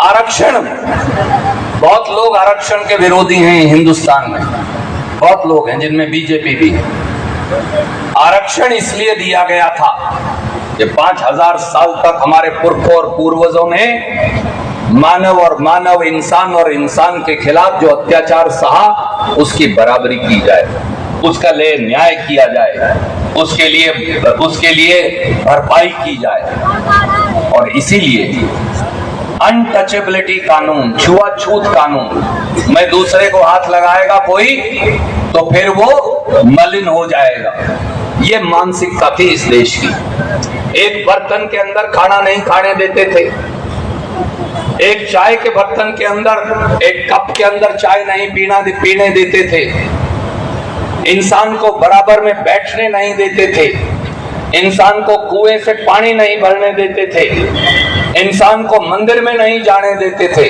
आरक्षण, बहुत लोग आरक्षण के विरोधी हैं हिंदुस्तान में, बहुत लोग हैं जिनमें बीजेपी भी है। आरक्षण इसलिए दिया गया था कि 5000 साल तक हमारे पुरखों और पूर्वजों ने मानव इंसान और इंसान के खिलाफ जो अत्याचार सहा उसकी बराबरी की जाए, उसका ले न्याय किया जाए, उसके लिए भरपाई की जाए। और इसीलिए अनटचेबिलिटी कानून, छुआछूत कानून, मैं दूसरे को हाथ लगाएगा कोई तो फिर वो मलिन हो जाएगा, ये मानसिकता थी इस देश की। एक बर्तन के अंदर खाना नहीं खाने देते थे, एक चाय के बर्तन के अंदर, एक कप के अंदर चाय नहीं पीने देते थे, इंसान को बराबर में बैठने नहीं देते थे, इंसान को कुएं से पानी नहीं भरने देते थे, इंसान को मंदिर में नहीं जाने देते थे,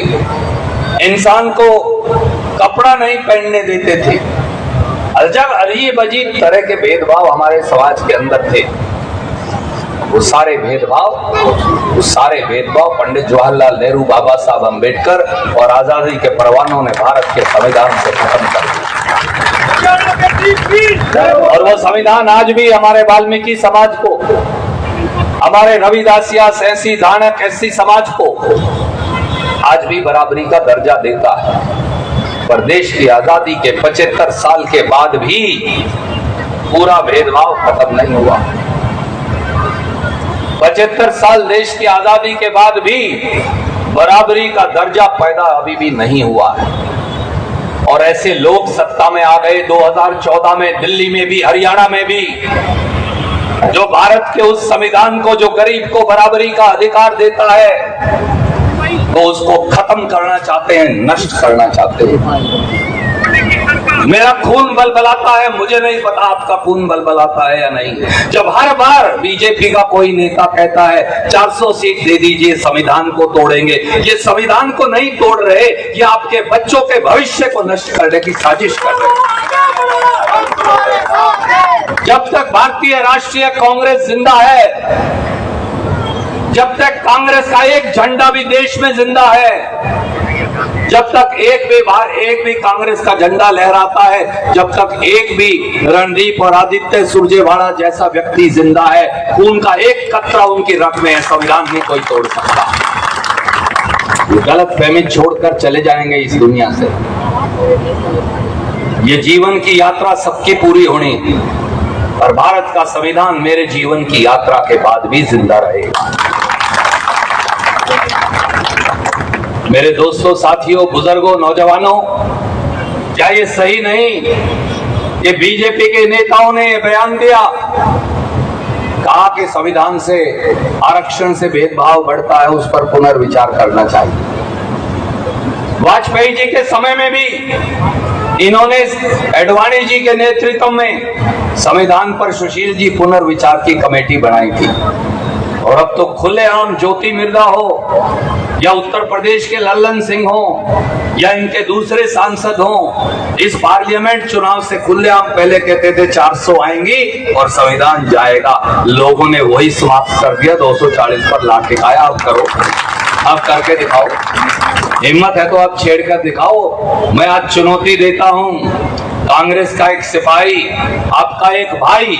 इंसान को कपड़ा नहीं पहनने देते थे। अजब अजीब अजीब तरह के भेदभाव हमारे समाज के अंदर थे। वो सारे भेदभाव पंडित जवाहरलाल नेहरू, बाबा साहब अम्बेडकर और आजादी के परवानों ने भारत के संविधान से खत्म कर दिया। और वो संविधान आज भी हमारे वाल्मीकि समाज को, हमारे रविदासिया, ऐसी धानक, ऐसी समाज को आज भी बराबरी का दर्जा देता है। पर देश की आजादी के 75 साल के बाद भी पूरा भेदभाव खत्म नहीं हुआ। 75 साल देश की आजादी के बाद भी बराबरी का दर्जा पैदा अभी भी नहीं हुआ है। और ऐसे लोग सत्ता में आ गए 2014 में, दिल्ली में भी, हरियाणा में भी, जो भारत के उस संविधान को, जो गरीब को बराबरी का अधिकार देता है, वो उसको खत्म करना चाहते हैं, नष्ट करना चाहते हैं। मेरा खून बलबलाता है, मुझे नहीं पता आपका खून बलबलाता है या नहीं, जब हर बार बीजेपी का कोई नेता कहता है 400 सीट दे दीजिए, संविधान को तोड़ेंगे। ये संविधान को नहीं तोड़ रहे, ये आपके बच्चों के भविष्य को नष्ट करने की साजिश कर रहे हैं। जब तक भारतीय राष्ट्रीय कांग्रेस जिंदा है, जब तक कांग्रेस का एक झंडा भी देश में जिंदा है, जब तक एक भी कांग्रेस का झंडा लहराता है, जब तक एक भी रणदीप और आदित्य सुरजेवाला जैसा व्यक्ति जिंदा है, खून का एक कतरा उनकी रग में है, संविधान नहीं कोई तोड़ सकता। ये गलत फहमी छोड़कर चले जाएंगे इस दुनिया से। ये जीवन की यात्रा सबकी पूरी होनी, और भारत का संविधान मेरे जीवन की यात्रा के बाद भी जिंदा रहेगा। मेरे दोस्तों, साथियों, बुजुर्गों, नौजवानों, क्या ये सही नहीं कि बीजेपी के नेताओं ने बयान दिया, कहा कि संविधान से, आरक्षण से भेदभाव बढ़ता है, उस पर पुनर्विचार करना चाहिए। वाजपेयी जी के समय में भी इन्होंने एडवाणी जी के नेतृत्व में संविधान पर सुशील जी पुनर्विचार की कमेटी बनाई थी। और अब तो खुलेआम ज्योति मिर्धा हो, या उत्तर प्रदेश के लल्लन सिंह हो, या इनके दूसरे सांसद हो, इस पार्लियामेंट चुनाव से खुलेआम पहले कहते थे 400 आएंगी और संविधान जाएगा। लोगों ने वही समाप्त कर दिया, 240 पर ला टिकाया। अब करो, अब करके दिखाओ, हिम्मत है तो आप छेड़ कर दिखाओ। मैं आज चुनौती देता हूं, कांग्रेस का एक सिपाही, आपका एक भाई,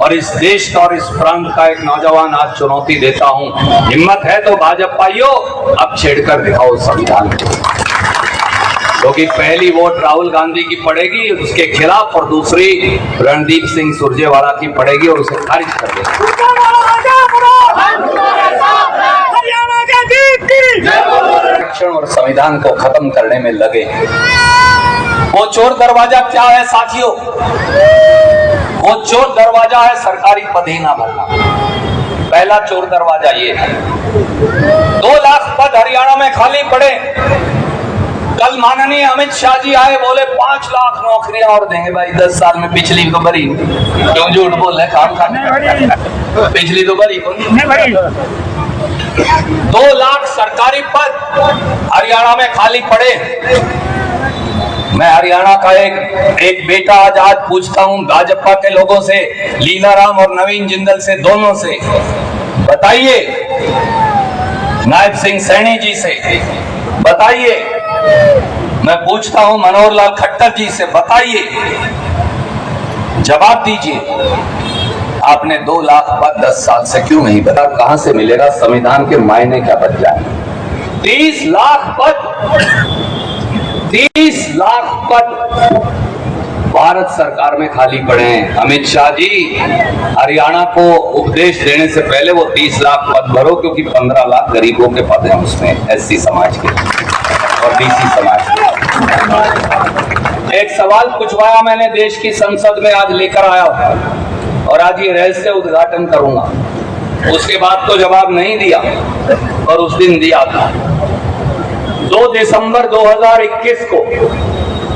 और इस देश का और इस प्रांत का एक नौजवान आज चुनौती देता हूं, हिम्मत है तो भाजपाइयों अब छेड़कर दिखाओ संविधान को। क्योंकि पहली वोट राहुल गांधी की पड़ेगी उसके खिलाफ, और दूसरी रणदीप सिंह सुरजेवाला की पड़ेगी और उसे खारिज कर देगी। आरक्षण और संविधान को खत्म करने में लगे। वो चोर दरवाजा क्या है साथियों? वो चोर दरवाजा है सरकारी पद ही ना भरना। पहला चोर दरवाजा ये है। 2 लाख पद हरियाणा में खाली पड़े। कल माननीय अमित शाह जी आए, बोले 5 लाख नौकरियां और देंगे। भाई 10 साल में पिछली तो भरी, क्यों झूठ बोल रहे? काम करने पिछली तो भरी 2 लाख सरकारी पद हरियाणा में खाली पड़े। मैं हरियाणा का एक बेटा आज पूछता हूं भाजपा के लोगों से, लीलाराम और नवीन जिंदल से, दोनों से, बताइए, नायब सिंह सैनी जी से, बताइए, मैं पूछता हूं मनोहर लाल खट्टर जी से, बताइए, जवाब दीजिए, आपने 2 लाख पद 10 साल से क्यों नहीं बता? कहां से मिलेगा? संविधान के मायने क्या बच जाए? 30 लाख पद, 30 लाख पद भारत सरकार में खाली पड़े हैं। अमित शाह जी हरियाणा को उपदेश देने से पहले वो 30 लाख पद भरो, क्योंकि 15 लाख गरीबों के पद हैं उसमें, एससी समाज के और बीसी समाज के। एक सवाल पूछवाया मैंने, देश की संसद में आज लेकर आया और आज ये रहस्य उद्घाटन करूंगा। उसके बाद तो जवाब नहीं दिया, और उस दिन दिया था। 2 दिसंबर 2021 को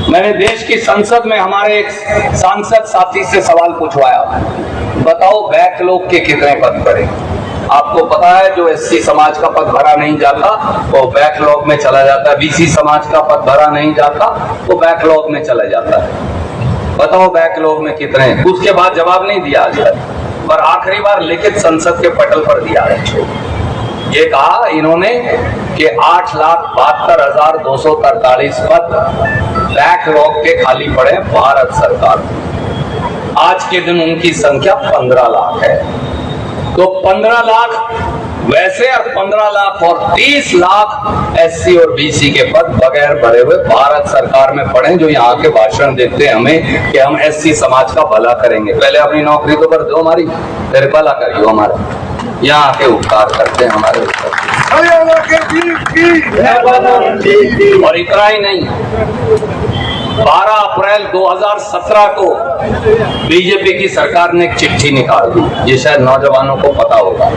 मैंने देश की संसद में हमारे एक सांसद साथी से सवाल पूछवाया, बताओ बैकलॉग के कितने पद भरे? आपको पता है जो एससी समाज का पद भरा नहीं जाता वो बैकलॉग में चला जाता है, बीसी समाज का पद भरा नहीं जाता वो बैकलॉग में चला जाता है। बताओ बैकलॉग में कितने? उसके बाद जवाब नहीं दिया आज तक, पर आखिरी बार लिखित संसद के पटल पर दिया है। ये कहा इन्होंने कि 8,72,243 पद बैकलॉग के खाली पड़े भारत सरकार। आज के दिन उनकी संख्या 15 लाख है। तो 15 लाख वैसे और 15 लाख और 30 लाख एससी और बीसी के पद बगैर भरे हुए भारत सरकार में पड़े, जो यहाँ के भाषण देते हैं हमें कि हम एससी समाज का भला करेंगे। पहले अपनी नौकरी तो कर दो हमारी, फिर भला करियो हमारा। यहाँ आके उपकार करते हैं हमारे ऊपर। और इतना ही नहीं, 12 अप्रैल 2017 को बीजेपी की सरकार ने एक चिट्ठी निकाल दी, ये शायद नौजवानों को पता होगा।